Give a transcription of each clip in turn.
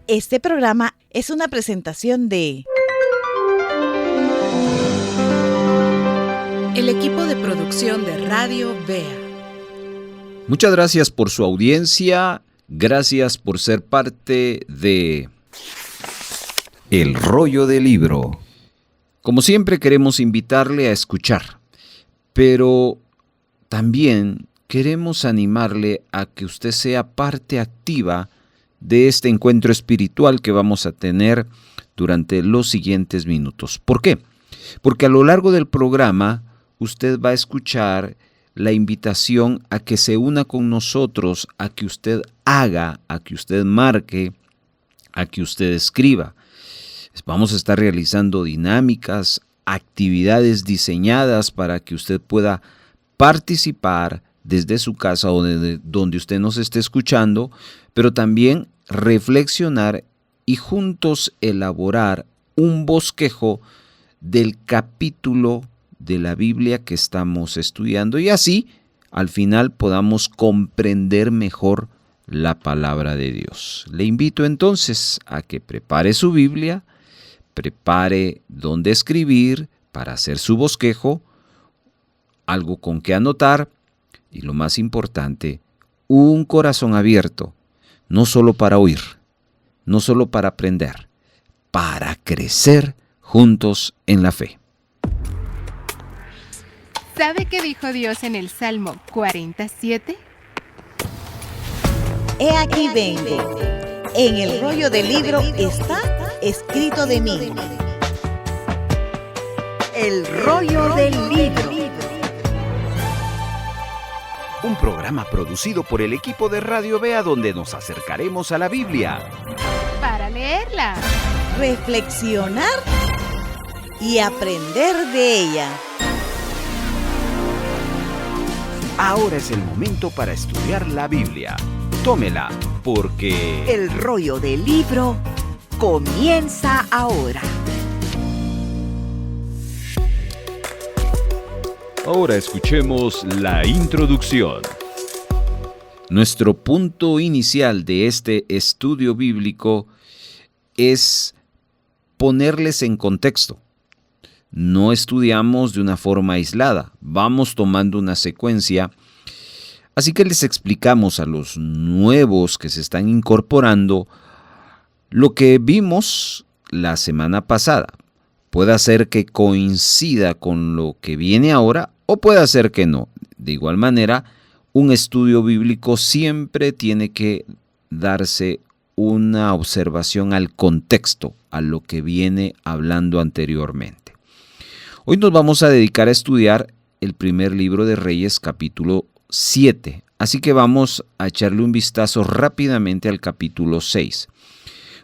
Este programa es una presentación de el equipo de producción de Radio Bea. Muchas gracias por su audiencia, gracias por ser parte de El Rollo del Libro. Como siempre queremos invitarle a escuchar, pero también queremos animarle a que usted sea parte activa de este encuentro espiritual que vamos a tener durante los siguientes minutos. ¿Por qué? Porque a lo largo del programa usted va a escuchar la invitación a que se una con nosotros, a que usted haga, a que usted marque, a que usted escriba. Vamos a estar realizando dinámicas, actividades diseñadas para que usted pueda participar desde su casa o desde donde usted nos esté escuchando, pero también reflexionar y juntos elaborar un bosquejo del capítulo de la Biblia que estamos estudiando y así al final podamos comprender mejor la palabra de Dios. Le invito entonces a que prepare su Biblia, prepare dónde escribir para hacer su bosquejo, algo con que anotar y lo más importante, un corazón abierto, no solo para oír, no solo para aprender, para crecer juntos en la fe. ¿Sabe qué dijo Dios en el Salmo 47? He aquí vengo. En el rollo del libro está escrito de mí. El rollo del libro. Un programa producido por el equipo de Radio Bea donde nos acercaremos a la Biblia Para leerla, Reflexionar y aprender de ella. Ahora es el momento para estudiar la Biblia. Tómela, porque El rollo del libro comienza ahora. ahora escuchemos la introducción. Nuestro punto inicial de este estudio bíblico es ponerles en contexto. No estudiamos de una forma aislada, vamos tomando una secuencia. Así que les explicamos a los nuevos que se están incorporando lo que vimos la semana pasada. Puede ser que coincida con lo que viene ahora o puede ser que no. De igual manera, un estudio bíblico siempre tiene que darse una observación al contexto, a lo que viene hablando anteriormente. Hoy nos vamos a dedicar a estudiar el primer libro de Reyes, capítulo 7. Así que vamos a echarle un vistazo rápidamente al capítulo 6.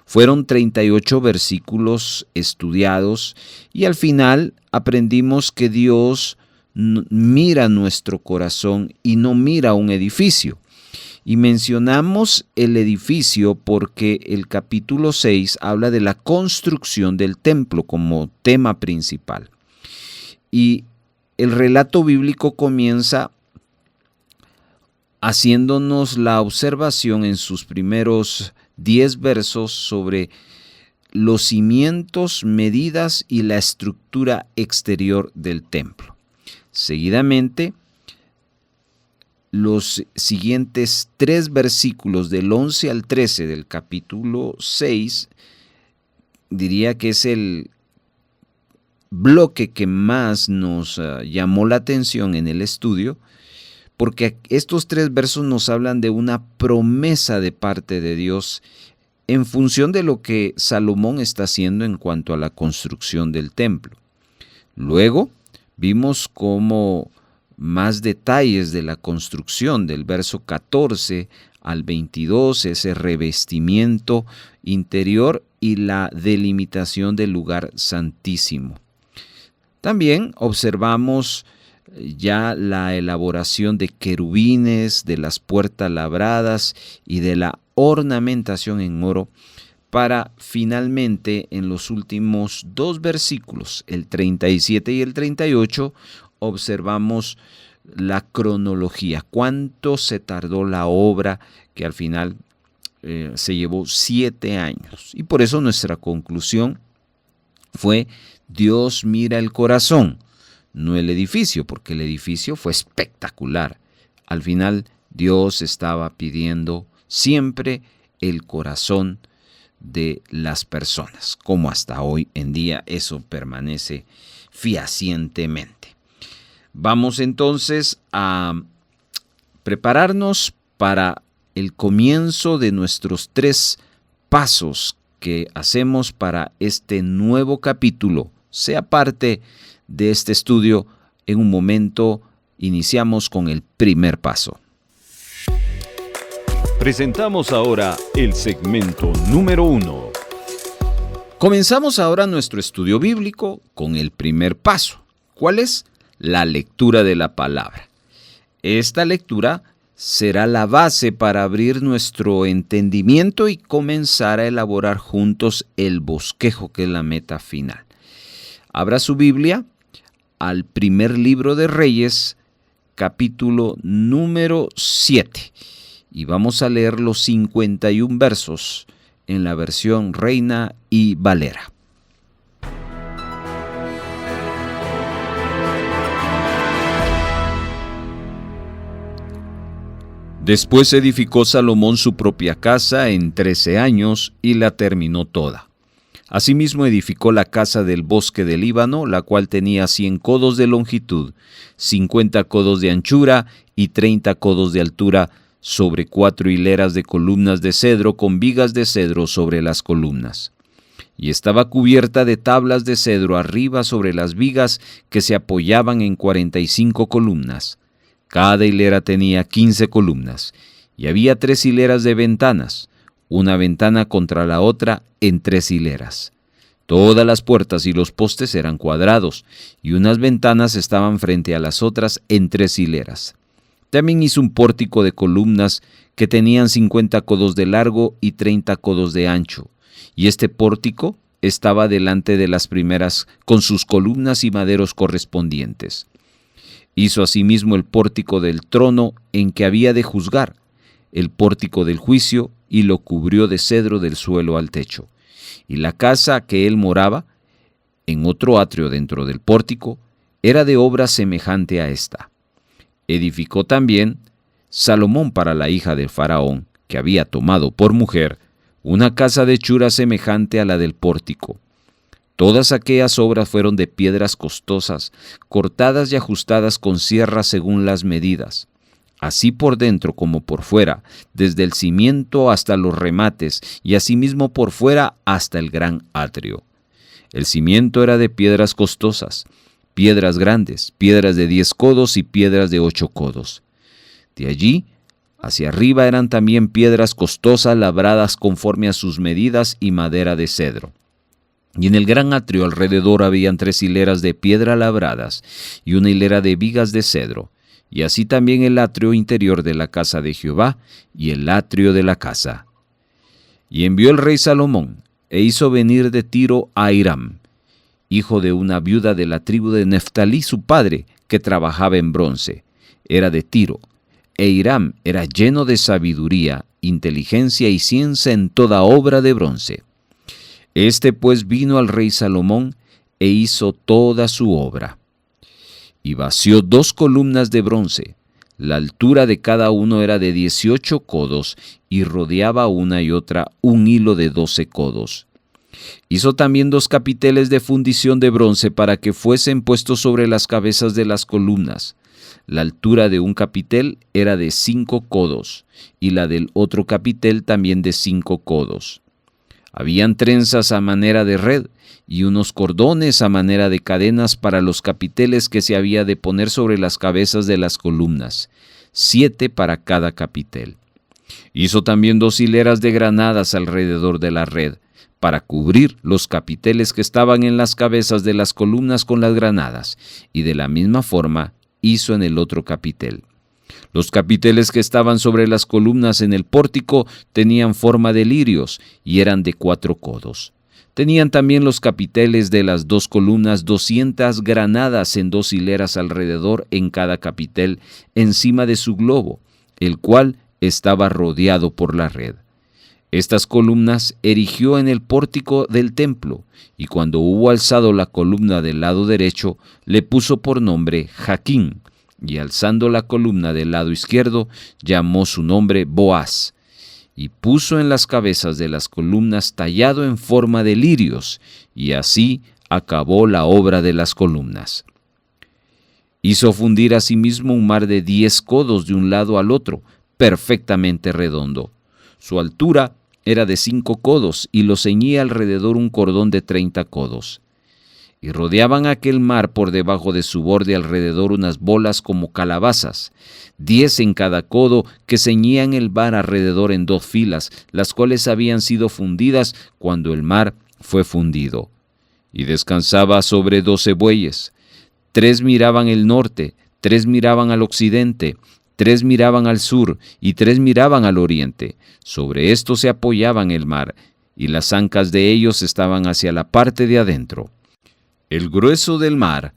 Fueron 38 versículos estudiados y al final aprendimos que Dios mira nuestro corazón y no mira un edificio. Y mencionamos el edificio porque el capítulo 6 habla de la construcción del templo como tema principal. Y el relato bíblico comienza haciéndonos la observación en sus primeros 10 versos sobre los cimientos, medidas y la estructura exterior del templo. Seguidamente, los siguientes 3 versículos del 11 al 13 del capítulo 6, diría que es el bloque que más nos llamó la atención en el estudio, porque estos 3 versos nos hablan de una promesa de parte de Dios en función de lo que Salomón está haciendo en cuanto a la construcción del templo. Luego vimos cómo más detalles de la construcción del verso 14 al 22, ese revestimiento interior y la delimitación del lugar santísimo. También observamos ya la elaboración de querubines, de las puertas labradas y de la ornamentación en oro, para finalmente en los últimos 2 versículos, el 37 y el 38, observamos la cronología, cuánto se tardó la obra que al final se llevó 7 años. Y por eso nuestra conclusión fue: Dios mira el corazón, no el edificio, porque el edificio fue espectacular. Al final, Dios estaba pidiendo siempre el corazón de las personas, como hasta hoy en día eso permanece fehacientemente. Vamos entonces a prepararnos para el comienzo de nuestros 3 pasos que hacemos para este nuevo capítulo. Sea parte de este estudio. En un momento iniciamos con el primer paso. Presentamos ahora el segmento número 1. Comenzamos ahora nuestro estudio bíblico con el primer paso. ¿Cuál es? La lectura de la palabra. Esta lectura será la base para abrir nuestro entendimiento y comenzar a elaborar juntos el bosquejo, que es la meta final. Abra su Biblia al primer libro de Reyes, capítulo número 7. Y vamos a leer los 51 versos en la versión Reina y Valera. Después edificó Salomón su propia casa en 13 años y la terminó toda. Asimismo edificó la casa del bosque del Líbano, la cual tenía 100 codos de longitud, 50 codos de anchura y 30 codos de altura, sobre 4 hileras de columnas de cedro con vigas de cedro sobre las columnas. Y estaba cubierta de tablas de cedro arriba sobre las vigas que se apoyaban en 45 columnas. Cada hilera tenía 15 columnas, y había 3 hileras de ventanas, una ventana contra la otra en 3 hileras. Todas las puertas y los postes eran cuadrados, y unas ventanas estaban frente a las otras en 3 hileras. También hizo un pórtico de columnas que tenían 50 codos de largo y 30 codos de ancho, y este pórtico estaba delante de las primeras con sus columnas y maderos correspondientes. Hizo asimismo el pórtico del trono en que había de juzgar, el pórtico del juicio, y lo cubrió de cedro del suelo al techo. Y la casa que él moraba, en otro atrio dentro del pórtico, era de obra semejante a esta. Edificó también Salomón para la hija del faraón, que había tomado por mujer, una casa de hechura semejante a la del pórtico. Todas aquellas obras fueron de piedras costosas, cortadas y ajustadas con sierra según las medidas, así por dentro como por fuera, desde el cimiento hasta los remates, y asimismo por fuera hasta el gran atrio. El cimiento era de piedras costosas, piedras grandes, piedras de 10 codos y piedras de 8 codos. De allí hacia arriba eran también piedras costosas labradas conforme a sus medidas y madera de cedro. Y en el gran atrio alrededor habían 3 hileras de piedra labradas y una hilera de vigas de cedro, y así también el atrio interior de la casa de Jehová y el atrio de la casa. Y envió el rey Salomón e hizo venir de Tiro a Hiram, hijo de una viuda de la tribu de Neftalí, su padre, que trabajaba en bronce. Era de Tiro, e Hiram era lleno de sabiduría, inteligencia y ciencia en toda obra de bronce. Este pues vino al rey Salomón e hizo toda su obra. Y vació 2 columnas de bronce. La altura de cada uno era de 18 codos, y rodeaba una y otra un hilo de 12 codos. Hizo también 2 capiteles de fundición de bronce para que fuesen puestos sobre las cabezas de las columnas. La altura de un capitel era de 5 codos, y la del otro capitel también de 5 codos. Habían trenzas a manera de red, y unos cordones a manera de cadenas para los capiteles que se había de poner sobre las cabezas de las columnas, 7 para cada capitel. Hizo también 2 hileras de granadas alrededor de la red, para cubrir los capiteles que estaban en las cabezas de las columnas con las granadas, y de la misma forma hizo en el otro capitel. Los capiteles que estaban sobre las columnas en el pórtico tenían forma de lirios y eran de 4 codos. Tenían también los capiteles de las 2 columnas 200 granadas en 2 hileras alrededor en cada capitel, encima de su globo, el cual estaba rodeado por la red. Estas columnas erigió en el pórtico del templo, y cuando hubo alzado la columna del lado derecho, le puso por nombre Jaquín, y alzando la columna del lado izquierdo, llamó su nombre Boaz, y puso en las cabezas de las columnas tallado en forma de lirios, y así acabó la obra de las columnas. Hizo fundir asimismo un mar de 10 codos de un lado al otro, perfectamente redondo. Su altura era de 5 codos y lo ceñía alrededor un cordón de 30 codos. Y rodeaban aquel mar por debajo de su borde alrededor unas bolas como calabazas, 10 en cada codo, que ceñían el mar alrededor en 2 filas, las cuales habían sido fundidas cuando el mar fue fundido. Y descansaba sobre 12 bueyes. 3 miraban el norte, 3 miraban al occidente, 3 miraban al sur y 3 miraban al oriente. Sobre esto se apoyaban el mar, y las ancas de ellos estaban hacia la parte de adentro. El grueso del mar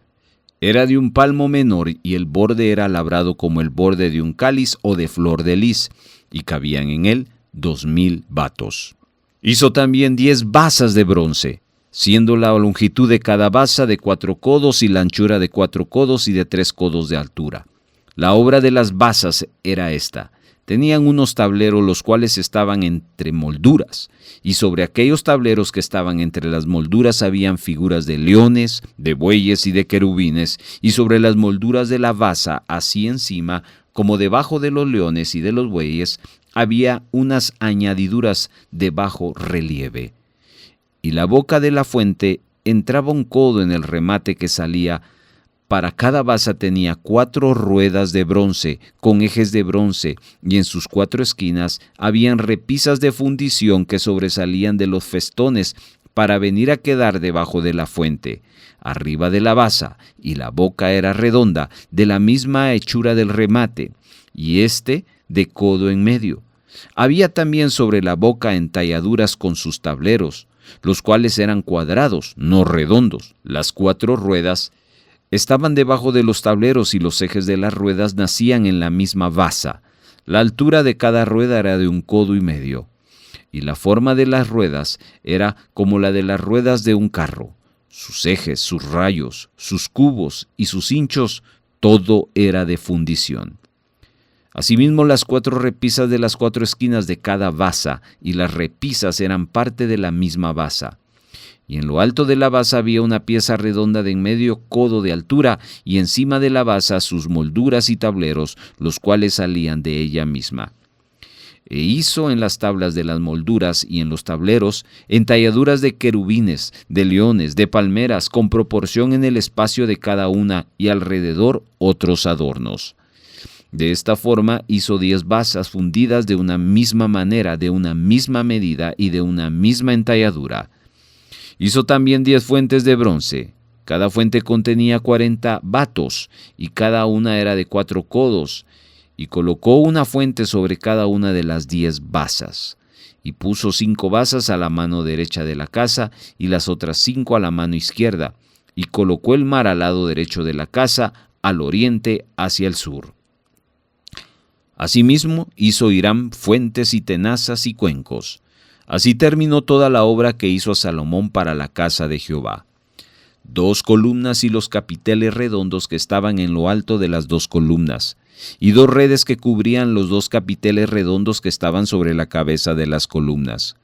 era de un palmo menor, y el borde era labrado como el borde de un cáliz o de flor de lis, y cabían en él 2000 batos. Hizo también 10 basas de bronce, siendo la longitud de cada basa de 4 codos y la anchura de 4 codos y de 3 codos de altura. La obra de las basas era esta. Tenían unos tableros los cuales estaban entre molduras, y sobre aquellos tableros que estaban entre las molduras habían figuras de leones, de bueyes y de querubines, y sobre las molduras de la basa, así encima, como debajo de los leones y de los bueyes, había unas añadiduras de bajo relieve. Y la boca de la fuente entraba un codo en el remate que salía. Para cada basa tenía 4 ruedas de bronce, con ejes de bronce, y en sus 4 esquinas habían repisas de fundición que sobresalían de los festones para venir a quedar debajo de la fuente, arriba de la basa, y la boca era redonda, de la misma hechura del remate, y de codo en medio. Había también sobre la boca entalladuras con sus tableros, los cuales eran cuadrados, no redondos. Las 4 ruedas estaban debajo de los tableros y los ejes de las ruedas nacían en la misma basa. La altura de cada rueda era de 1 codo y medio, y la forma de las ruedas era como la de las ruedas de un carro. Sus ejes, sus rayos, sus cubos y sus hinchos, todo era de fundición. Asimismo, las 4 repisas de las 4 esquinas de cada basa y las repisas eran parte de la misma basa. Y en lo alto de la basa había una pieza redonda de en medio codo de altura, y encima de la basa sus molduras y tableros, los cuales salían de ella misma. E hizo en las tablas de las molduras y en los tableros entalladuras de querubines, de leones, de palmeras, con proporción en el espacio de cada una, y alrededor otros adornos. De esta forma hizo 10 basas fundidas de una misma manera, de una misma medida y de una misma entalladura. Hizo también 10 fuentes de bronce. Cada fuente contenía 40 batos, y cada una era de 4 codos, y colocó una fuente sobre cada una de las 10 basas. Y puso 5 basas a la mano derecha de la casa, y las otras 5 a la mano izquierda, y colocó el mar al lado derecho de la casa, al oriente hacia el sur. Asimismo hizo Hiram fuentes y tenazas y cuencos. Así terminó toda la obra que hizo Salomón para la casa de Jehová. 2 columnas y los capiteles redondos que estaban en lo alto de las 2 columnas, y 2 redes que cubrían los 2 capiteles redondos que estaban sobre la cabeza de las columnas.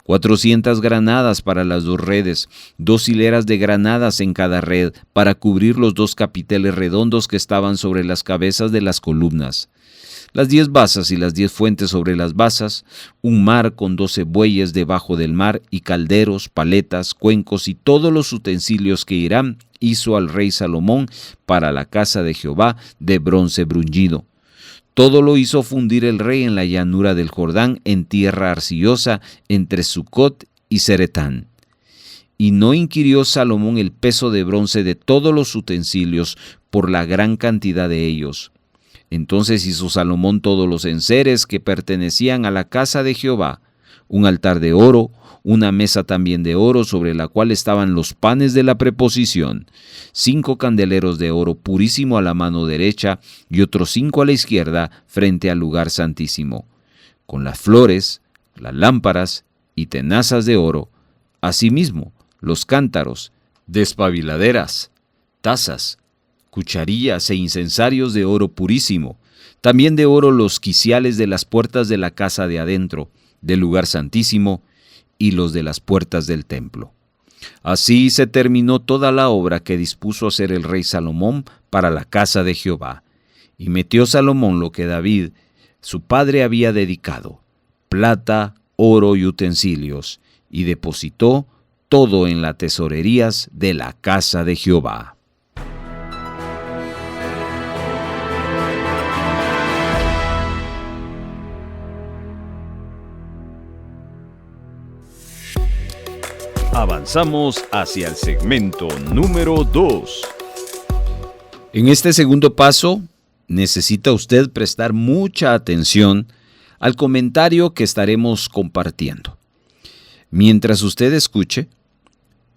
400 granadas para las 2 redes, 2 hileras de granadas en cada red, para cubrir los 2 capiteles redondos que estaban sobre las cabezas de las columnas. Las 10 basas y las 10 fuentes sobre las basas, un mar con 12 bueyes debajo del mar, y calderos, paletas, cuencos y todos los utensilios que Hiram hizo al rey Salomón para la casa de Jehová de bronce bruñido. Todo lo hizo fundir el rey en la llanura del Jordán, en tierra arcillosa, entre Sucot y Zeretán. Y no inquirió Salomón el peso de bronce de todos los utensilios por la gran cantidad de ellos. Entonces hizo Salomón todos los enseres que pertenecían a la casa de Jehová, un altar de oro, una mesa también de oro sobre la cual estaban los panes de la preposición, 5 candeleros de oro purísimo a la mano derecha y otros 5 a la izquierda frente al lugar santísimo, con las flores, las lámparas y tenazas de oro, asimismo los cántaros, despabiladeras, tazas, cucharillas e incensarios de oro purísimo, también de oro los quiciales de las puertas de la casa de adentro, del lugar santísimo, y los de las puertas del templo. Así se terminó toda la obra que dispuso hacer el rey Salomón para la casa de Jehová. Y metió Salomón lo que David, su padre, había dedicado, plata, oro y utensilios, y depositó todo en las tesorerías de la casa de Jehová. Avanzamos hacia el segmento número 2. En este segundo paso, necesita usted prestar mucha atención al comentario que estaremos compartiendo. Mientras usted escuche,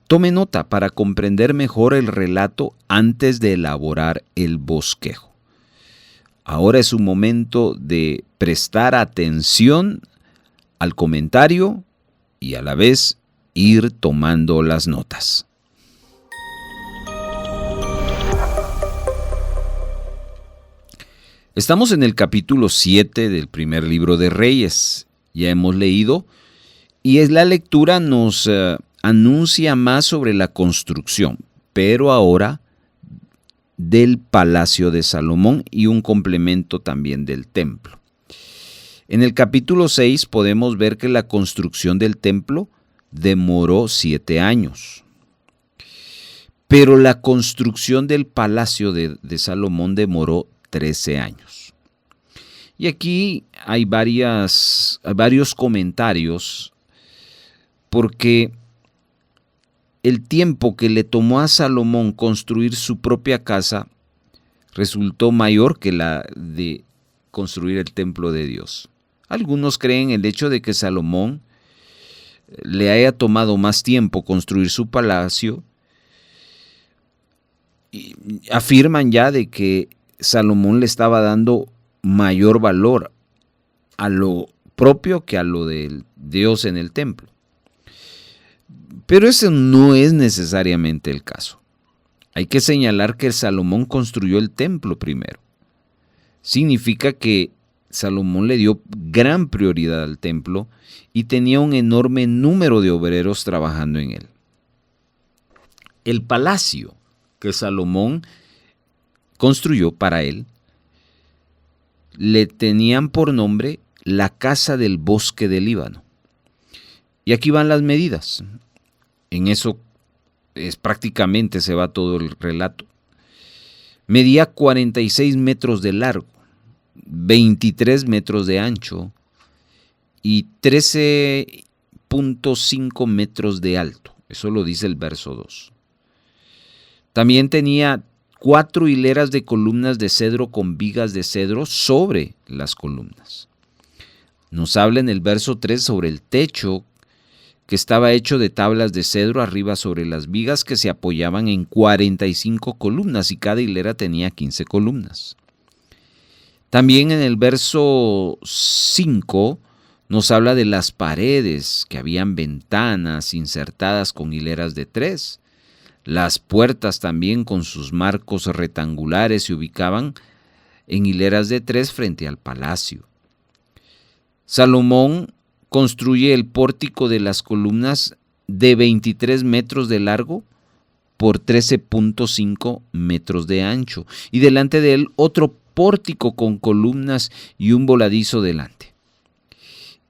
tome nota para comprender mejor el relato antes de elaborar el bosquejo. Ahora es un momento de prestar atención al comentario y a la vez ir tomando las notas. Estamos en el capítulo 7 del primer libro de Reyes. Ya hemos leído y la lectura nos anuncia más sobre la construcción, pero ahora del palacio de Salomón y un complemento también del templo. En el capítulo 6 podemos ver que la construcción del templo demoró 7 años. Pero la construcción del palacio de Salomón demoró 13 años. Y aquí hay varios comentarios porque el tiempo que le tomó a Salomón construir su propia casa resultó mayor que la de construir el templo de Dios. Algunos creen el hecho de que Salomón le haya tomado más tiempo construir su palacio y afirman ya de que Salomón le estaba dando mayor valor a lo propio que a lo del Dios en el templo. Pero ese no es necesariamente el caso. Hay que señalar que Salomón construyó el templo primero. Significa que Salomón le dio gran prioridad al templo y tenía un enorme número de obreros trabajando en él. El palacio que Salomón construyó para él le tenían por nombre la casa del bosque del Líbano. Y aquí van las medidas. En eso prácticamente se va todo el relato. Medía 46 metros de largo, 23 metros de ancho y 13.5 metros de alto. Eso lo dice el verso 2. También tenía 4 hileras de columnas de cedro con vigas de cedro sobre las columnas. Nos habla en el verso 3 sobre el techo que estaba hecho de tablas de cedro arriba sobre las vigas que se apoyaban en 45 columnas y cada hilera tenía 15 columnas. También en el verso 5 nos habla de las paredes, que habían ventanas insertadas con hileras de 3. Las puertas también con sus marcos rectangulares se ubicaban en hileras de 3 frente al palacio. Salomón construye el pórtico de las columnas de 23 metros de largo por 13.5 metros de ancho y delante de él otro pórtico con columnas y un voladizo delante.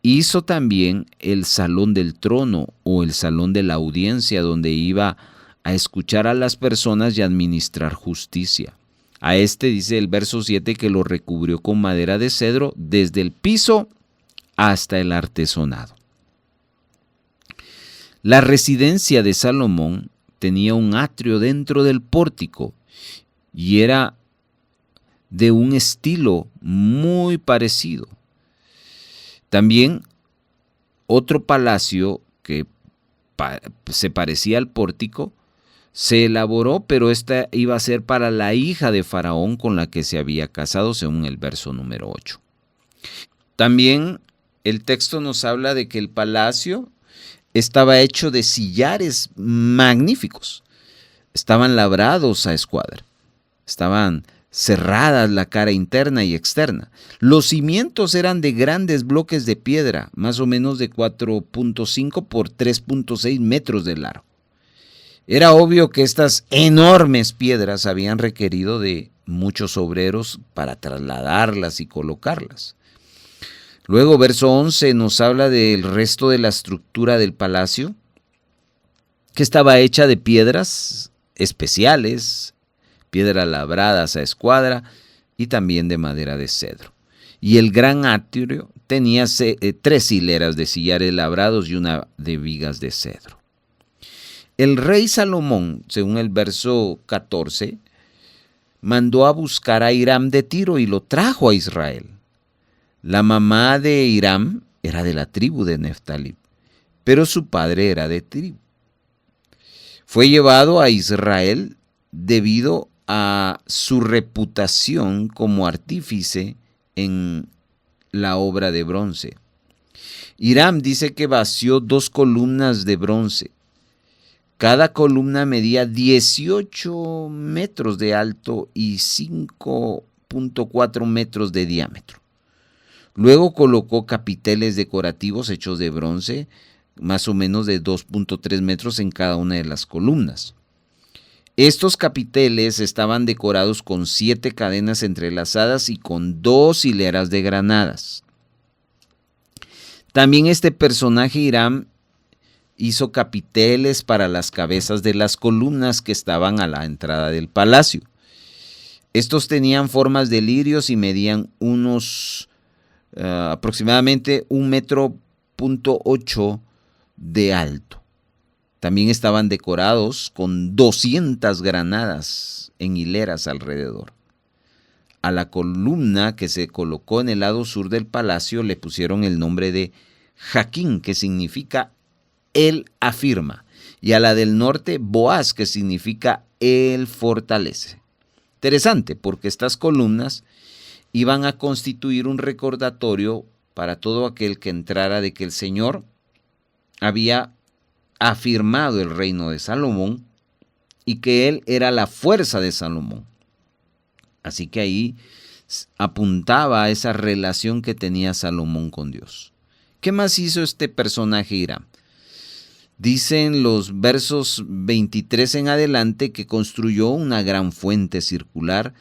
Hizo también el salón del trono o el salón de la audiencia donde iba a escuchar a las personas y administrar justicia. A este dice el verso 7 que lo recubrió con madera de cedro desde el piso hasta el artesonado. La residencia de Salomón tenía un atrio dentro del pórtico y era de un estilo muy parecido. También otro palacio que se parecía al pórtico se elaboró, pero esta iba a ser para la hija de Faraón con la que se había casado, según el verso número 8. También el texto nos habla de que el palacio estaba hecho de sillares magníficos. Estaban labrados a escuadra. Estaban cerradas la cara interna y externa. Los cimientos eran de grandes bloques de piedra, más o menos de 4.5 por 3.6 metros de largo. Era obvio que estas enormes piedras habían requerido de muchos obreros para trasladarlas y colocarlas. Luego, verso 11 nos habla del resto de la estructura del palacio, que estaba hecha de piedras especiales, piedras labradas a escuadra y también de madera de cedro. Y el gran atrio tenía 3 hileras de sillares labrados y una de vigas de cedro. El rey Salomón, según el verso 14, mandó a buscar a Hiram de Tiro y lo trajo a Israel. La mamá de Hiram era de la tribu de Neftalí, pero su padre era de Tiro. Fue llevado a Israel debido a su reputación como artífice en la obra de bronce. Hiram dice que vació 2 columnas de bronce. Cada columna medía 18 metros de alto y 5.4 metros de diámetro. Luego colocó capiteles decorativos hechos de bronce, más o menos de 2.3 metros en cada una de las columnas. Estos capiteles estaban decorados con 7 cadenas entrelazadas y con 2 hileras de granadas. También este personaje Hiram hizo capiteles para las cabezas de las columnas que estaban a la entrada del palacio. Estos tenían formas de lirios y medían aproximadamente 1,8 metros de alto. También estaban decorados con 200 granadas en hileras alrededor. A la columna que se colocó en el lado sur del palacio le pusieron el nombre de Jaquín, que significa Él afirma, y a la del norte Boaz, que significa Él fortalece. Interesante, porque estas columnas iban a constituir un recordatorio para todo aquel que entrara de que el Señor había afirmado el reino de Salomón y que él era la fuerza de Salomón. Así que ahí apuntaba a esa relación que tenía Salomón con Dios. ¿Qué más hizo este personaje Hiram? Dicen los versos 23 en adelante que construyó una gran fuente circular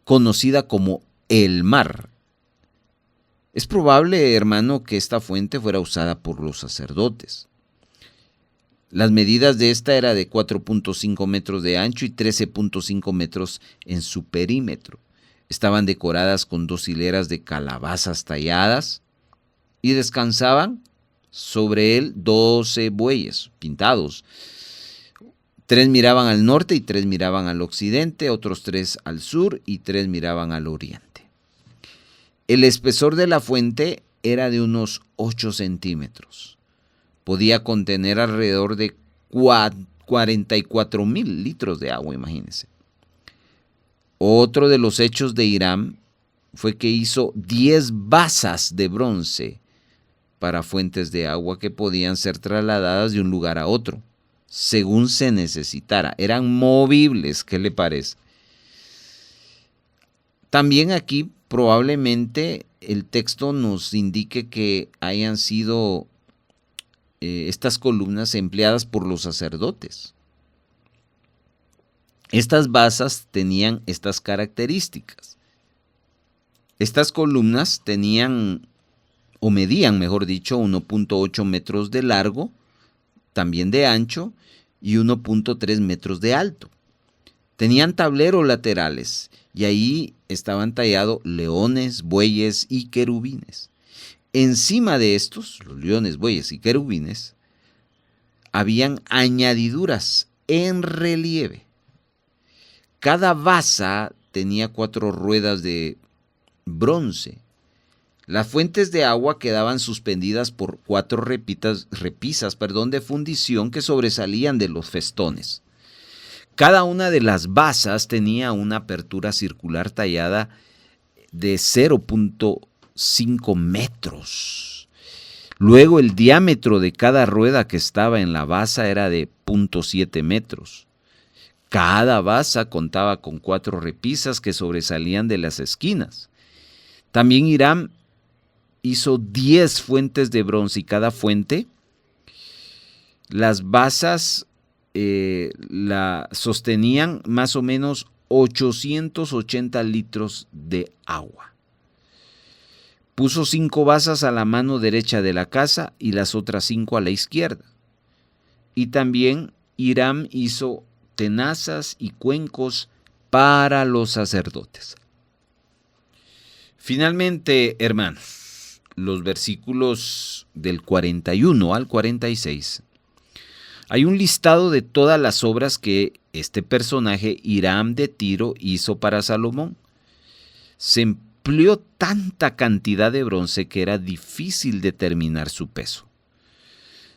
conocida como el mar. Es probable, hermano, que esta fuente fuera usada por los sacerdotes. Las medidas de esta era de 4.5 metros de ancho y 13.5 metros en su perímetro. Estaban decoradas con 2 hileras de calabazas talladas y descansaban sobre él 12 bueyes pintados. 3 miraban al norte y 3 miraban al occidente, otros 3 al sur y 3 miraban al oriente. El espesor de la fuente era de unos 8 centímetros. Podía contener alrededor de 44,000 litros de agua, imagínense. Otro de los hechos de Hiram fue que hizo 10 basas de bronce para fuentes de agua que podían ser trasladadas de un lugar a otro, según se necesitara. Eran movibles, ¿qué le parece? También aquí probablemente el texto nos indique que hayan sido estas columnas empleadas por los sacerdotes. Estas basas tenían estas características. Estas columnas tenían, o medían, mejor dicho, 1.8 metros de largo, también de ancho, y 1.3 metros de alto. Tenían tableros laterales, y ahí estaban tallados leones, bueyes y querubines. Encima de estos, los leones, bueyes y querubines, habían añadiduras en relieve. Cada basa tenía 4 ruedas de bronce. Las fuentes de agua quedaban suspendidas por 4 repisas de fundición que sobresalían de los festones. Cada una de las basas tenía una apertura circular tallada de 0.5 metros Luego el diámetro de cada rueda que estaba en la basa era de 0.7 metros. Cada basa contaba con 4 repisas que sobresalían de las esquinas. También Hiram hizo 10 fuentes de bronce y cada fuente, las basas la sostenían más o menos 880 litros de agua. Puso 5 basas a la mano derecha de la casa y las otras 5 a la izquierda. Y también Hiram hizo tenazas y cuencos para los sacerdotes. Finalmente, hermanos, los versículos del 41 al 46, hay un listado de todas las obras que este personaje, Hiram de Tiro, hizo para Salomón. Se empleó tanta cantidad de bronce que era difícil determinar su peso.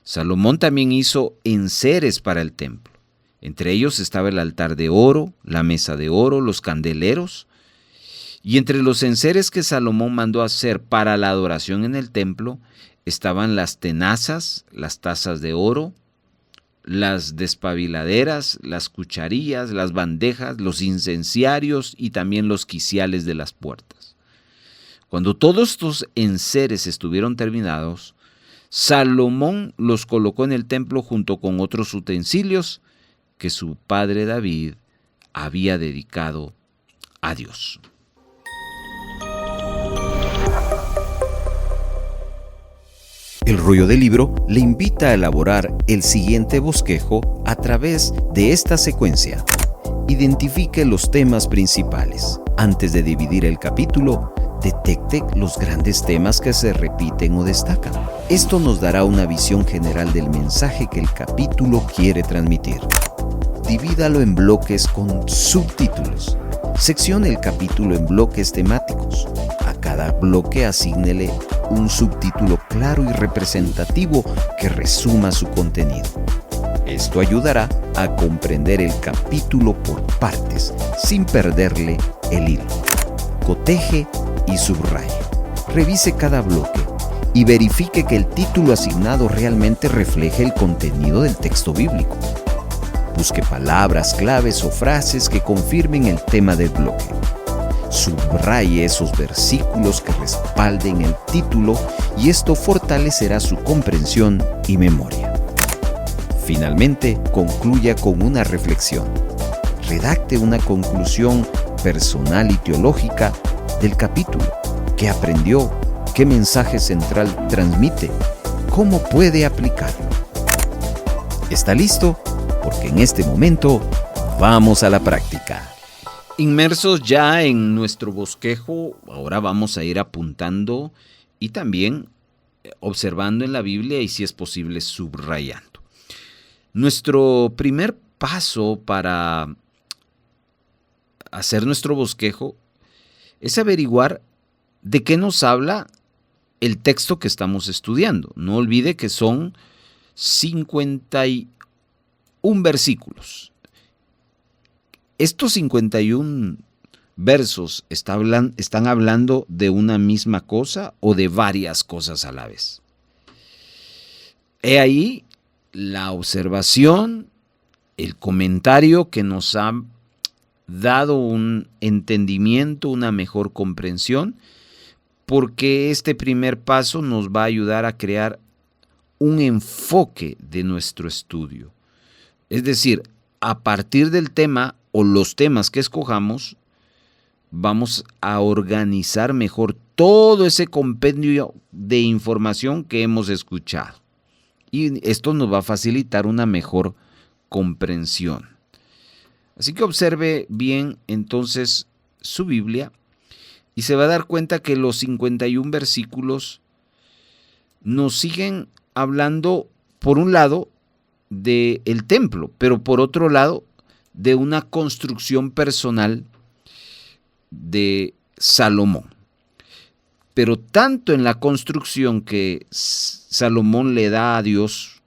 Salomón también hizo enseres para el templo. Entre ellos estaba el altar de oro, la mesa de oro, los candeleros. Y entre los enseres que Salomón mandó hacer para la adoración en el templo estaban las tenazas, las tazas de oro, las despabiladeras, las cucharillas, las bandejas, los incenciarios y también los quiciales de las puertas. Cuando todos estos enseres estuvieron terminados, Salomón los colocó en el templo junto con otros utensilios que su padre David había dedicado a Dios. El Rollo del Libro le invita a elaborar el siguiente bosquejo a través de esta secuencia. Identifique los temas principales. Antes de dividir el capítulo, detecte los grandes temas que se repiten o destacan. Esto nos dará una visión general del mensaje que el capítulo quiere transmitir. Divídalo en bloques con subtítulos. Seccione el capítulo en bloques temáticos. A cada bloque asígnele un subtítulo claro y representativo que resuma su contenido. Esto ayudará a comprender el capítulo por partes, sin perderle el hilo. Coteje y subraye. Revise cada bloque y verifique que el título asignado realmente refleje el contenido del texto bíblico. Busque palabras claves o frases que confirmen el tema del bloque. Subraye esos versículos que respalden el título y esto fortalecerá su comprensión y memoria. Finalmente, concluya con una reflexión. Redacte una conclusión personal y teológica del capítulo. ¿Qué aprendió? ¿Qué mensaje central transmite? ¿Cómo puede aplicarlo? ¿Está listo? Porque en este momento vamos a la práctica. Inmersos ya en nuestro bosquejo, ahora vamos a ir apuntando y también observando en la Biblia y si es posible subrayando. Nuestro primer paso para hacer nuestro bosquejo es averiguar de qué nos habla el texto que estamos estudiando. No olvide que son 51 versículos. Estos 51 versos están hablando de una misma cosa o de varias cosas a la vez. He ahí la observación, el comentario que nos ha dado un entendimiento, una mejor comprensión, porque este primer paso nos va a ayudar a crear un enfoque de nuestro estudio. Es decir, a partir del tema o los temas que escojamos, vamos a organizar mejor todo ese compendio de información que hemos escuchado. Y esto nos va a facilitar una mejor comprensión. Así que observe bien entonces su Biblia y se va a dar cuenta que los 51 versículos nos siguen hablando, por un lado, del templo, pero por otro lado, de una construcción personal de Salomón. Pero tanto en la construcción que Salomón le da a Dios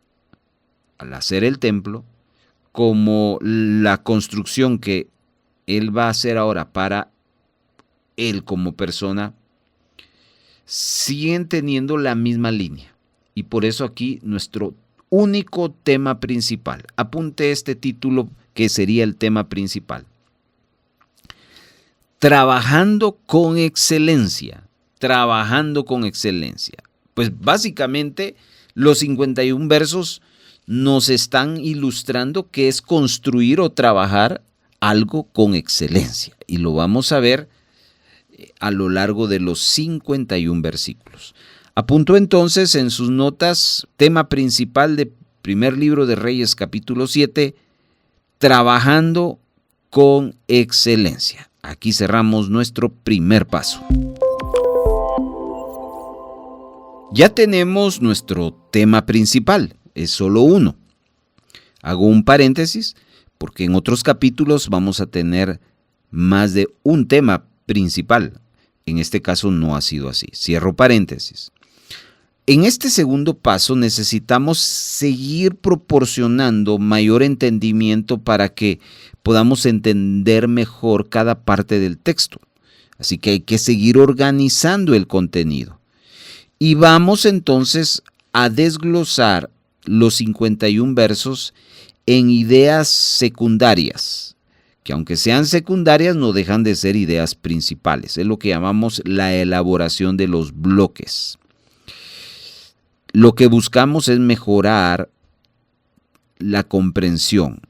al hacer el templo, como la construcción que él va a hacer ahora para él como persona, siguen teniendo la misma línea. y por eso aquí nuestro único tema principal. Apunte este título que sería el tema principal. Trabajando con excelencia. Trabajando con excelencia. Pues básicamente los 51 versos nos están ilustrando qué es construir o trabajar algo con excelencia. Y lo vamos a ver a lo largo de los 51 versículos. Apuntó entonces en sus notas, tema principal de primer libro de Reyes, capítulo 7, trabajando con excelencia. Aquí cerramos nuestro primer paso. Ya tenemos nuestro tema principal, es solo uno. Hago un paréntesis porque en otros capítulos vamos a tener más de un tema principal. En este caso no ha sido así. Cierro paréntesis. En este segundo paso necesitamos seguir proporcionando mayor entendimiento para que podamos entender mejor cada parte del texto. Así que hay que seguir organizando el contenido. Y vamos entonces a desglosar los 51 versos en ideas secundarias, que aunque sean secundarias no dejan de ser ideas principales. Es lo que llamamos la elaboración de los bloques. Lo que buscamos es mejorar la comprensión,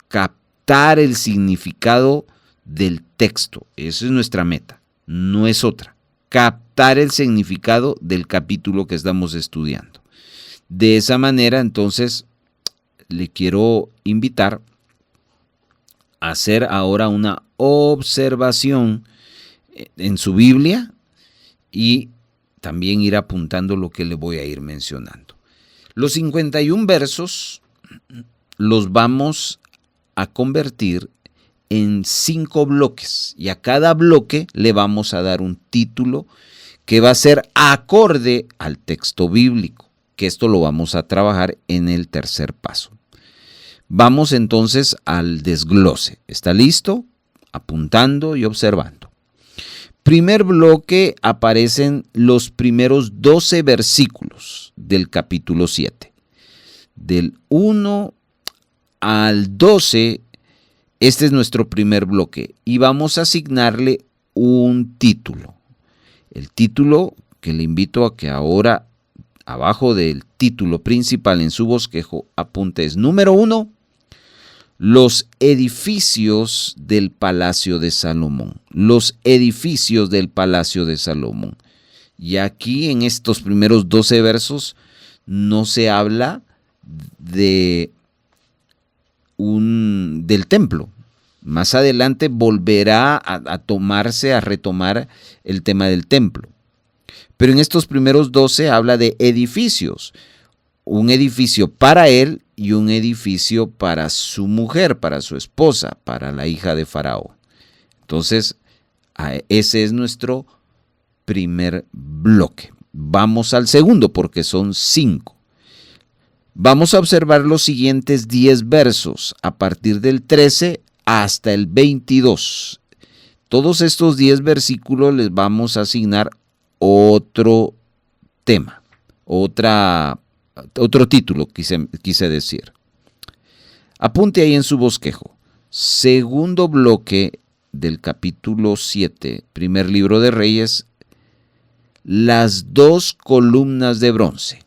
captar el significado del texto. Esa es nuestra meta, no es otra. Captar el significado del capítulo que estamos estudiando. De esa manera, entonces, le quiero invitar a hacer ahora una observación en su Biblia y también ir apuntando lo que le voy a ir mencionando. Los 51 versos los vamos a convertir en 5 bloques y a cada bloque le vamos a dar un título que va a ser acorde al texto bíblico, que esto lo vamos a trabajar en el tercer paso. Vamos entonces al desglose. ¿Está listo? Apuntando y observando. Primer bloque, aparecen los primeros 12 versículos del capítulo 7. Del 1 al 12, este es nuestro primer bloque y vamos a asignarle un título. El título que le invito a que ahora, abajo del título principal en su bosquejo, apunte es número 1, los edificios del Palacio de Salomón. Los edificios del Palacio de Salomón. Y aquí en estos primeros 12 versos no se habla del templo. Más adelante volverá a retomar el tema del templo. Pero en estos primeros 12 habla de edificios. Un edificio para él y un edificio para su mujer, para su esposa, para la hija de Faraón. Entonces, ese es nuestro primer bloque. Vamos al segundo porque son 5. Vamos a observar los siguientes 10 versos a partir del 13 hasta el 22. Todos estos 10 versículos les vamos a asignar otro tema, otro título, quise decir. Apunte ahí en su bosquejo. Segundo bloque del capítulo 7, primer libro de Reyes, las 2 columnas de bronce.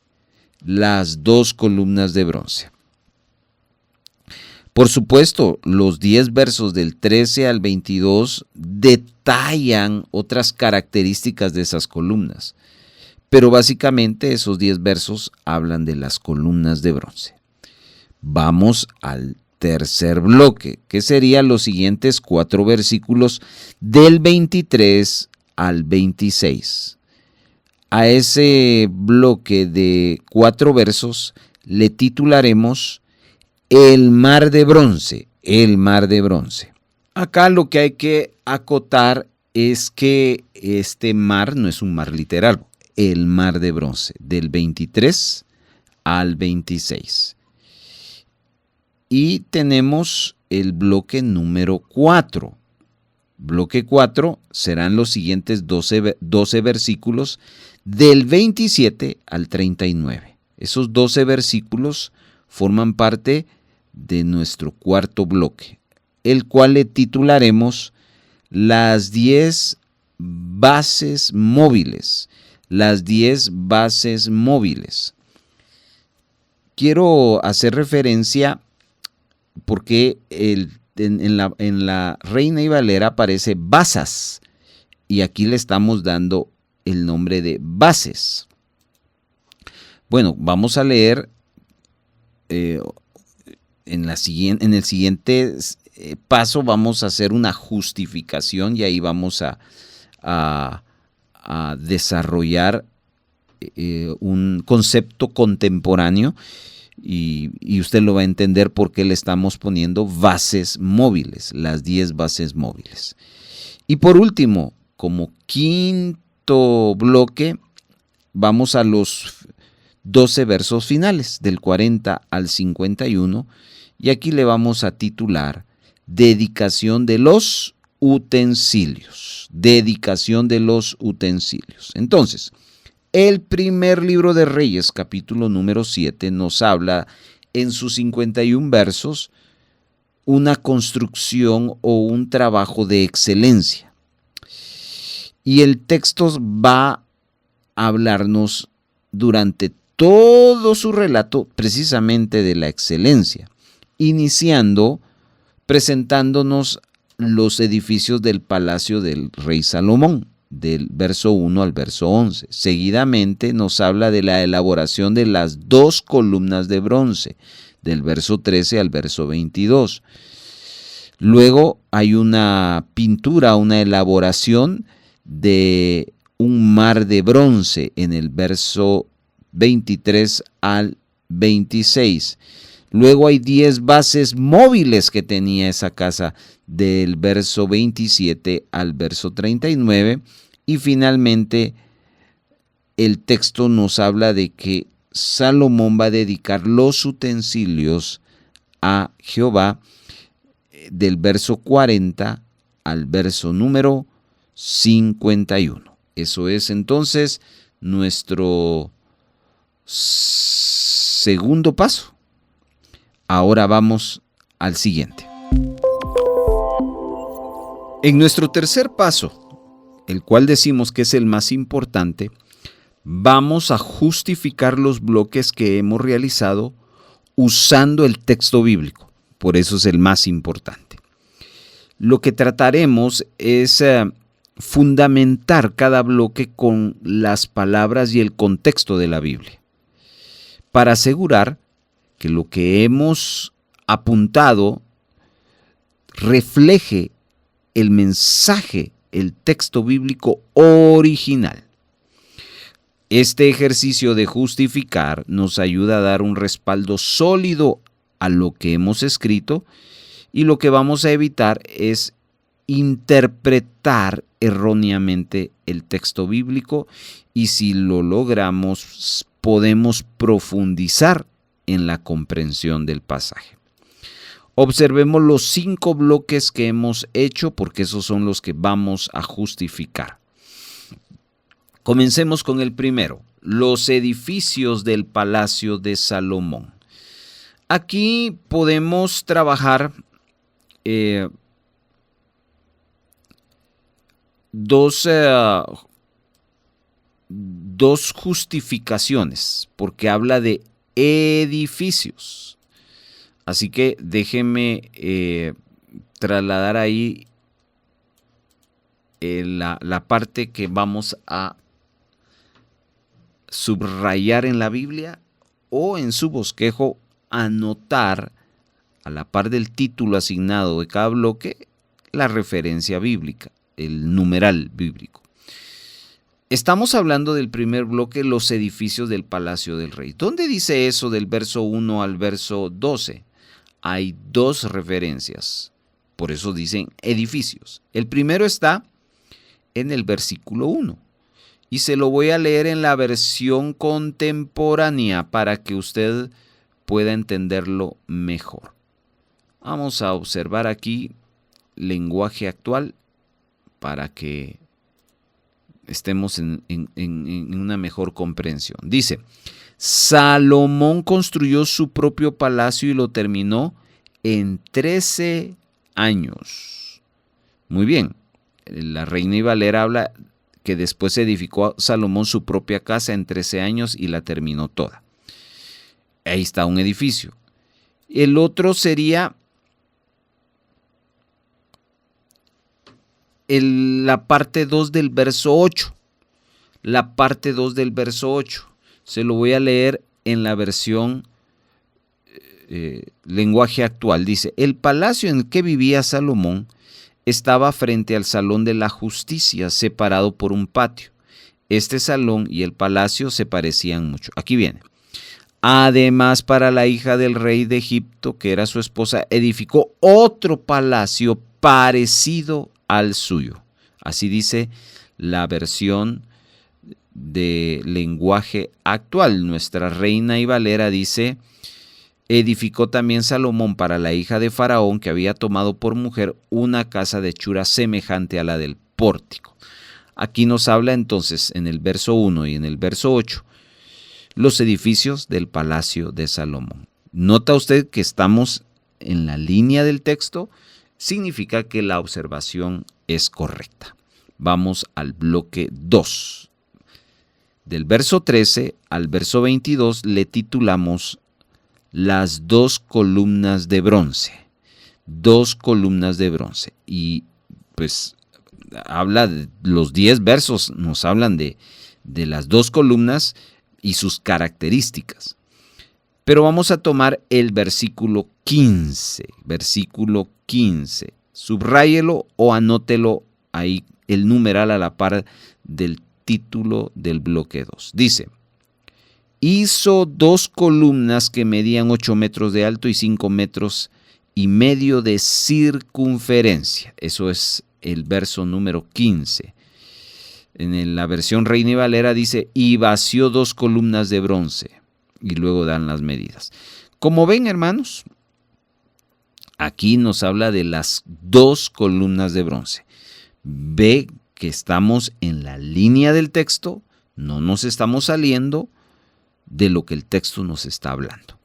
Las 2 columnas de bronce. Por supuesto, los 10 versos del 13 al 22 detallan otras características de esas columnas. Pero básicamente esos 10 versos hablan de las columnas de bronce. Vamos al tercer bloque, que serían los siguientes 4 versículos del 23 al 26. A ese bloque de 4 versos le titularemos El mar de bronce, el mar de bronce. Acá lo que hay que acotar es que este mar no es un mar literal. El mar de bronce, del 23 al 26. Y tenemos el bloque número 4. Bloque 4 serán los siguientes 12 versículos del 27 al 39. Esos 12 versículos forman parte de nuestro cuarto bloque, el cual le titularemos Las 10 bases móviles. Las 10 bases móviles. Quiero hacer referencia porque en la Reina y Valera aparece basas y aquí le estamos dando el nombre de bases. Bueno, vamos a leer en el siguiente paso vamos a hacer una justificación y ahí vamos a desarrollar un concepto contemporáneo y usted lo va a entender por qué le estamos poniendo bases móviles, las 10 bases móviles. Y por último, como quinto bloque, vamos a los 12 versos finales, del 40 al 51, y aquí le vamos a titular Dedicación de los utensilios. Dedicación de los utensilios. Entonces, el primer libro de Reyes, capítulo número 7, nos habla en sus 51 versos una construcción o un trabajo de excelencia. Y el texto va a hablarnos durante todo su relato precisamente de la excelencia, iniciando presentándonos los edificios del palacio del rey Salomón, del verso 1 al verso 11. Seguidamente nos habla de la elaboración de las 2 columnas de bronce, del verso 13 al verso 22. Luego hay una pintura, una elaboración de un mar de bronce en el verso 23 al 26. Luego hay 10 bases móviles que tenía esa casa del verso 27 al verso 39. Y finalmente el texto nos habla de que Salomón va a dedicar los utensilios a Jehová del verso 40 al verso número 51. Eso es entonces nuestro segundo paso. Ahora vamos al siguiente. En nuestro tercer paso, el cual decimos que es el más importante, vamos a justificar los bloques que hemos realizado usando el texto bíblico. Por eso es el más importante. Lo que trataremos es fundamentar cada bloque con las palabras y el contexto de la Biblia, para asegurar que lo que hemos apuntado refleje el mensaje, el texto bíblico original. Este ejercicio de justificar nos ayuda a dar un respaldo sólido a lo que hemos escrito y lo que vamos a evitar es interpretar erróneamente el texto bíblico y si lo logramos podemos profundizar en la comprensión del pasaje. Observemos los 5 bloques que hemos hecho porque esos son los que vamos a justificar. Comencemos con el primero, los edificios del palacio de Salomón. Aquí podemos trabajar dos justificaciones porque habla de edificios. Así que déjenme trasladar ahí la parte que vamos a subrayar en la Biblia o en su bosquejo, anotar a la par del título asignado de cada bloque la referencia bíblica, el numeral bíblico. Estamos hablando del primer bloque, los edificios del palacio del rey. ¿Dónde dice eso del verso 1 al verso 12? Hay 2 referencias, por eso dicen edificios. El primero está en el versículo 1 y se lo voy a leer en la versión contemporánea para que usted pueda entenderlo mejor. Vamos a observar aquí lenguaje actual para que estemos en una mejor comprensión. Dice, Salomón construyó su propio palacio y lo terminó en 13 años. Muy bien, la Reina y Valera habla que después edificó Salomón su propia casa en 13 años y la terminó toda. Ahí está un edificio. El otro sería la parte 2 del verso 8. La parte 2 del verso 8. Se lo voy a leer en la versión lenguaje actual. Dice: el palacio en el que vivía Salomón estaba frente al salón de la justicia, separado por un patio. Este salón y el palacio se parecían mucho. Aquí viene. Además, para la hija del rey de Egipto, que era su esposa, edificó otro palacio parecido al suyo. Así dice la versión de lenguaje actual. Nuestra Reina y Valera dice: edificó también Salomón para la hija de Faraón, que había tomado por mujer, una casa de hechura semejante a la del pórtico. Aquí nos habla entonces en el verso 1 y en el verso 8 los edificios del palacio de Salomón. Nota usted que estamos en la línea del texto, significa que la observación es correcta. Vamos al bloque 2. Del verso 13 al verso 22 le titulamos las 2 columnas de bronce. 2 columnas de bronce. Y pues habla de los 10 versos, nos hablan de las 2 columnas y sus características. Pero vamos a tomar el versículo 15. Versículo 15. Subráyelo o anótelo ahí, el numeral a la par del título del bloque 2. Dice: hizo 2 columnas que medían 8 metros de alto y 5 metros y medio de circunferencia. Eso es el verso número 15. En la versión Reina y Valera dice: y vació 2 columnas de bronce. Y luego dan las medidas. Como ven, hermanos, aquí nos habla de las 2 columnas de bronce. Ve que estamos en la línea del texto, no nos estamos saliendo de lo que el texto nos está hablando.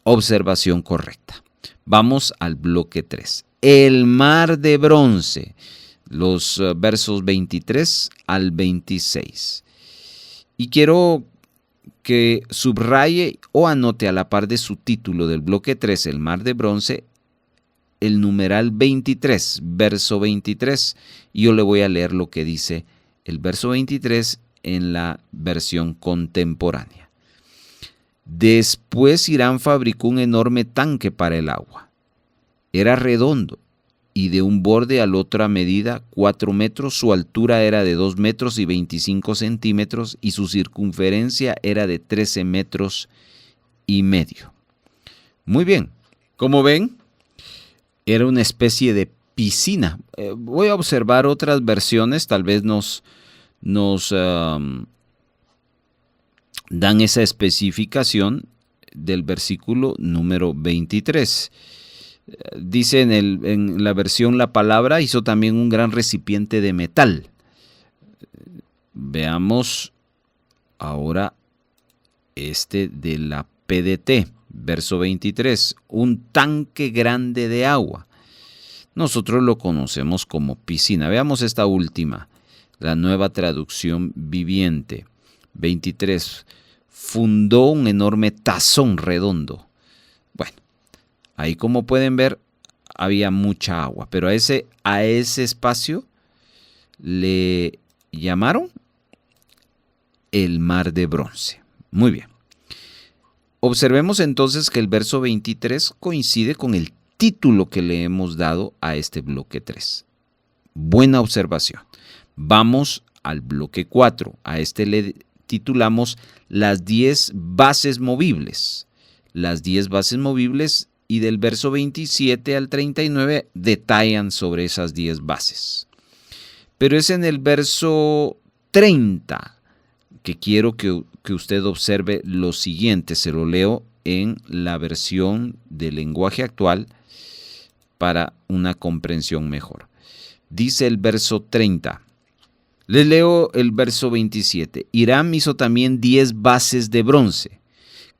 Observación correcta. Vamos al bloque 3. El mar de bronce, los versos 23 al 26. Y quiero que subraye o anote a la par de su título del bloque 3, el mar de bronce, el numeral 23, verso 23. Y yo le voy a leer lo que dice el verso 23 en la versión contemporánea. Después Hirán fabricó un enorme tanque para el agua. Era redondo y de un borde al otro a medida 4 metros, su altura era de 2 metros y 25 centímetros y su circunferencia era de 13 metros y medio. Muy bien, como ven, era una especie de piscina. Voy a observar otras versiones, tal vez nos dan esa especificación del versículo número 23. Dice en la versión La Palabra, hizo también un gran recipiente de metal. Veamos ahora de la PDT, verso 23, un tanque grande de agua. Nosotros lo conocemos como piscina. Veamos esta última, la Nueva Traducción Viviente, 23, fundó un enorme tazón redondo. Bueno, ahí como pueden ver había mucha agua, pero a ese espacio le llamaron el mar de bronce. Muy bien. Observemos entonces que el verso 23 coincide con el título que le hemos dado a este bloque 3. Buena observación. Vamos al bloque 4. A este le titulamos las 10 bases movibles. Las 10 bases movibles, y del verso 27 al 39 detallan sobre esas 10 bases. Pero es en el verso 30 que quiero que usted observe lo siguiente. Se lo leo en la versión del lenguaje actual para una comprensión mejor. Dice el verso 30. Les leo el verso 27. Hiram hizo también 10 bases de bronce.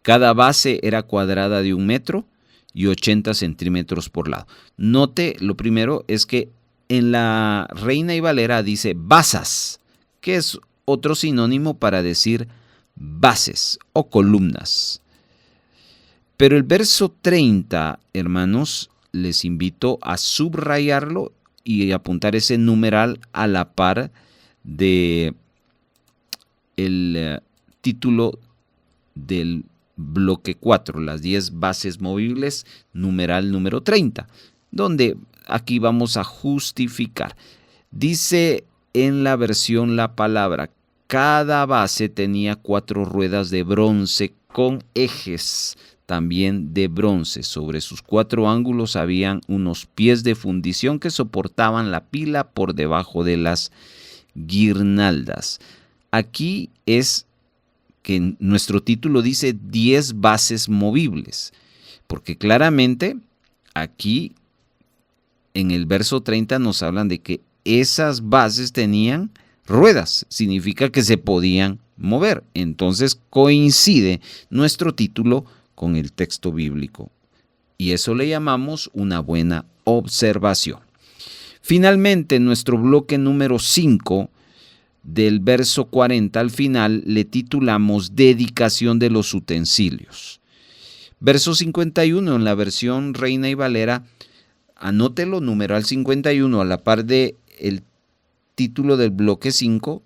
Cada base era cuadrada de 1 metro y 80 centímetros por lado. Note, lo primero es que en la Reina y Valera dice basas, que es otro sinónimo para decir bases o columnas. Pero el verso 30, hermanos, les invito a subrayarlo y apuntar ese numeral a la par de el título del bloque 4, las 10 bases movibles, numeral número 30, donde aquí vamos a justificar. Dice en la versión La Palabra, cada base tenía 4 ruedas de bronce con ejes también de bronce. Sobre sus 4 ángulos habían unos pies de fundición que soportaban la pila por debajo de las guirnaldas. Aquí es que nuestro título dice 10 bases movibles, porque claramente aquí en el verso 30 nos hablan de que esas bases tenían ruedas, significa que se podían mover. Entonces coincide nuestro título con el texto bíblico y eso le llamamos una buena observación. Finalmente, en nuestro bloque número 5, del verso 40 al final, le titulamos Dedicación de los utensilios. Verso 51 en la versión Reina y Valera, anótelo, numeral 51, a la par de el título del bloque 5,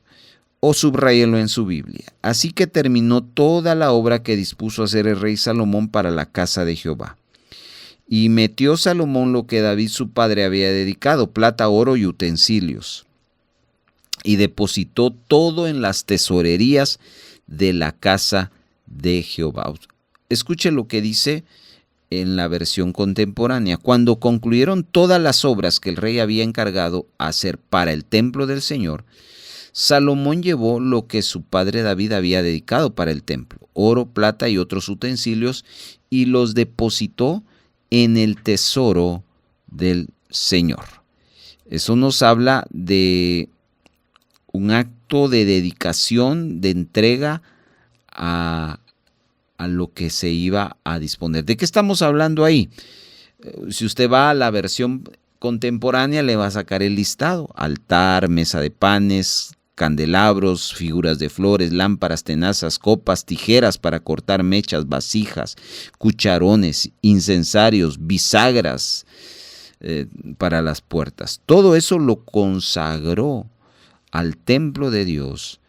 o subráyelo en su Biblia. Así que terminó toda la obra que dispuso hacer el rey Salomón para la casa de Jehová. Y metió Salomón lo que David su padre había dedicado, plata, oro y utensilios, y depositó todo en las tesorerías de la casa de Jehová. Escuche lo que dice en la versión contemporánea. Cuando concluyeron todas las obras que el rey había encargado hacer para el templo del Señor, Salomón llevó lo que su padre David había dedicado para el templo, oro, plata y otros utensilios, y los depositó en el tesoro del Señor. Eso nos habla de un acto de dedicación, de entrega a lo que se iba a disponer. ¿De qué estamos hablando ahí? Si usted va a la versión contemporánea, le va a sacar el listado: altar, mesa de panes, candelabros, figuras de flores, lámparas, tenazas, copas, tijeras para cortar mechas, vasijas, cucharones, incensarios, bisagras para las puertas. Todo eso lo consagró al templo de Dios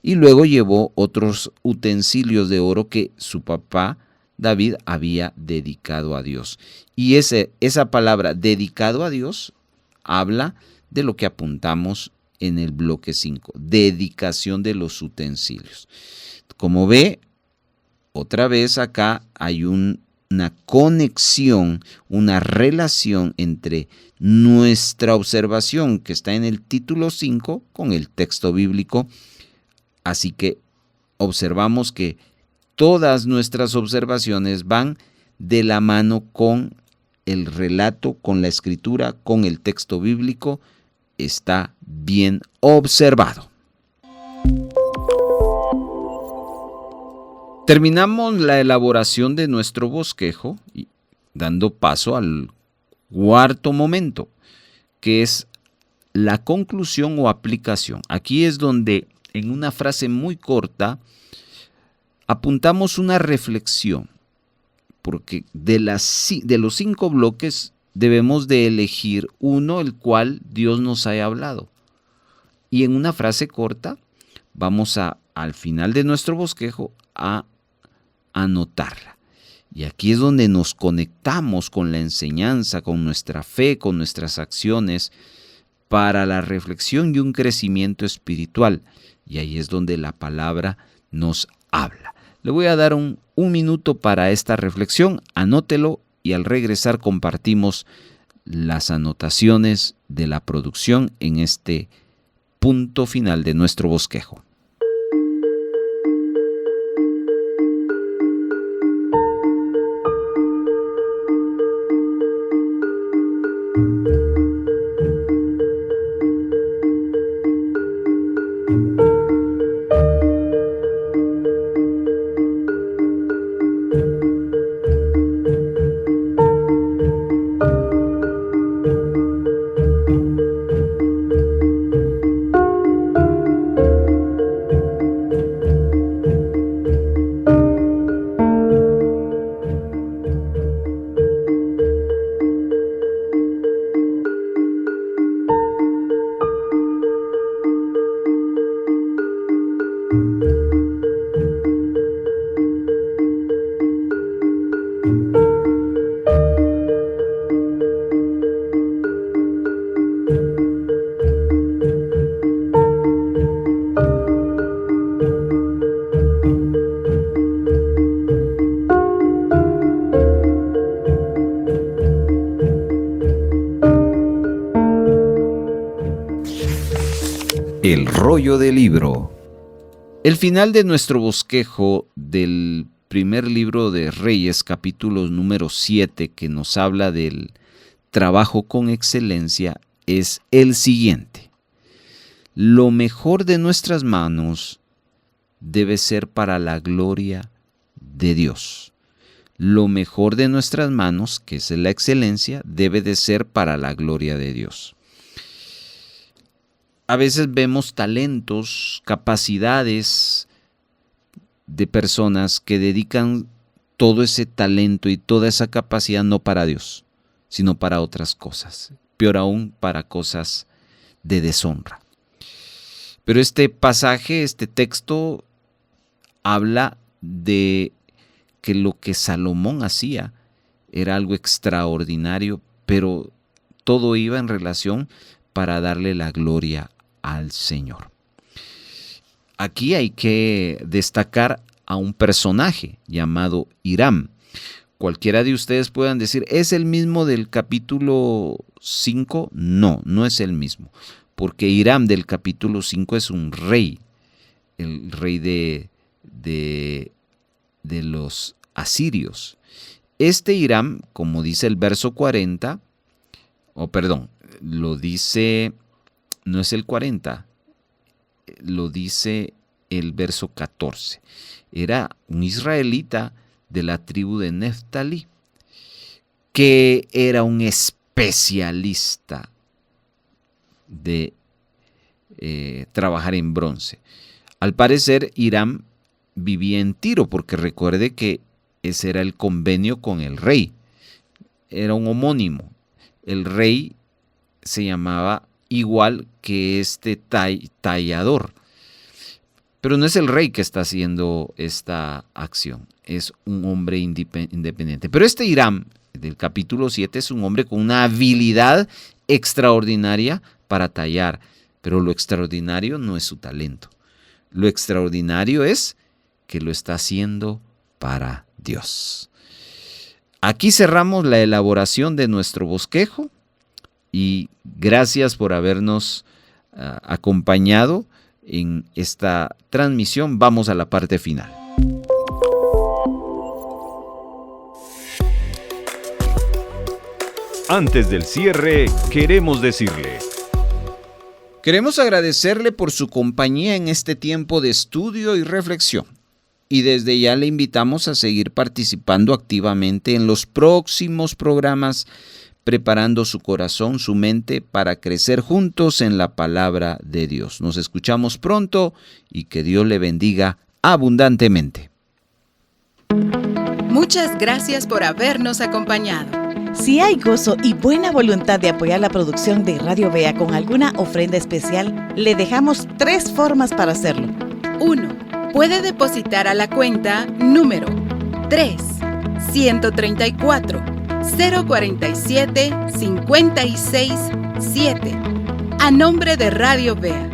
y luego llevó otros utensilios de oro que su papá David había dedicado a Dios. Y esa palabra dedicado a Dios habla de lo que apuntamos en el bloque 5, dedicación de los utensilios. Como ve, otra vez acá hay una conexión, una relación entre nuestra observación que está en el título 5 con el texto bíblico. Así que observamos que todas nuestras observaciones van de la mano con el relato, con la escritura, con el texto bíblico. Está bien observado. Terminamos la elaboración de nuestro bosquejo y dando paso al cuarto momento, que es la conclusión o aplicación. Aquí es donde, en una frase muy corta, apuntamos una reflexión, porque de los 5 bloques debemos de elegir uno el cual Dios nos haya hablado. Y en una frase corta vamos al final de nuestro bosquejo a anotarla. Y aquí es donde nos conectamos con la enseñanza, con nuestra fe, con nuestras acciones, para la reflexión y un crecimiento espiritual. Y ahí es donde la palabra nos habla. Le voy a dar un minuto para esta reflexión, anótelo y al regresar compartimos las anotaciones de la producción en este punto final de nuestro bosquejo. rollo del libro. El final de nuestro bosquejo del primer libro de Reyes, capítulo número 7, que nos habla del trabajo con excelencia, es el siguiente. Lo mejor de nuestras manos debe ser para la gloria de Dios. Lo mejor de nuestras manos, que es la excelencia, debe de ser para la gloria de Dios. A veces vemos talentos, capacidades de personas que dedican todo ese talento y toda esa capacidad no para Dios, sino para otras cosas, peor aún para cosas de deshonra. Pero este pasaje, este texto, habla de que lo que Salomón hacía era algo extraordinario, pero todo iba en relación para darle la gloria al Señor. Aquí hay que destacar a un personaje llamado Hiram. Cualquiera de ustedes puedan decir, ¿es el mismo del capítulo 5? No, no es el mismo, porque Hiram del capítulo 5 es un rey, el rey de los asirios. Este Hiram, como dice el verso 40, lo dice, no es el 40, lo dice el verso 14. Era un israelita de la tribu de Neftalí, que era un especialista de trabajar en bronce. Al parecer, Hiram vivía en Tiro, porque recuerde que ese era el convenio con el rey. Era un homónimo. El rey se llamaba igual que este tallador. Pero no es el rey que está haciendo esta acción, es un hombre independiente. Pero este Hiram, del capítulo 7, es un hombre con una habilidad extraordinaria para tallar. Pero lo extraordinario no es su talento. Lo extraordinario es que lo está haciendo para Dios. Aquí cerramos la elaboración de nuestro bosquejo y gracias por habernos acompañado en esta transmisión. Vamos a la parte final. Antes del cierre, queremos decirle: queremos agradecerle por su compañía en este tiempo de estudio y reflexión. Y desde ya le invitamos a seguir participando activamente en los próximos programas, preparando su corazón, su mente para crecer juntos en la palabra de Dios. Nos escuchamos pronto y que Dios le bendiga abundantemente. Muchas gracias por habernos acompañado. Si hay gozo y buena voluntad de apoyar la producción de Radio Vea con alguna ofrenda especial, le dejamos 3 formas para hacerlo. 1. Puede depositar a la cuenta número 3-134-047-56-7 a nombre de Radio Vea.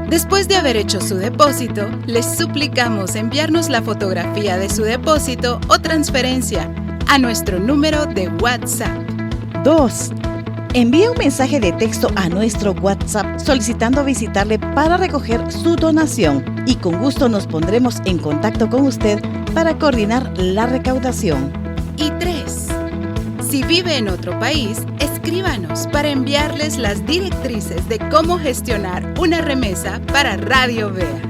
Después de haber hecho su depósito, les suplicamos enviarnos la fotografía de su depósito o transferencia a nuestro número de WhatsApp. 2. Envía un mensaje de texto a nuestro WhatsApp solicitando visitarle para recoger su donación y con gusto nos pondremos en contacto con usted para coordinar la recaudación. Y 3. Si vive en otro país, escríbanos para enviarles las directrices de cómo gestionar una remesa para Radio Vea.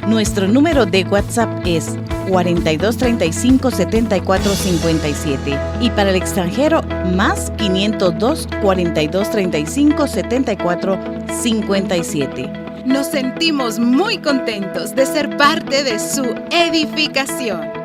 Nuestro número de WhatsApp es 4235 74 57 y para el extranjero más 502 4235 74 57. Nos sentimos muy contentos de ser parte de su edificación.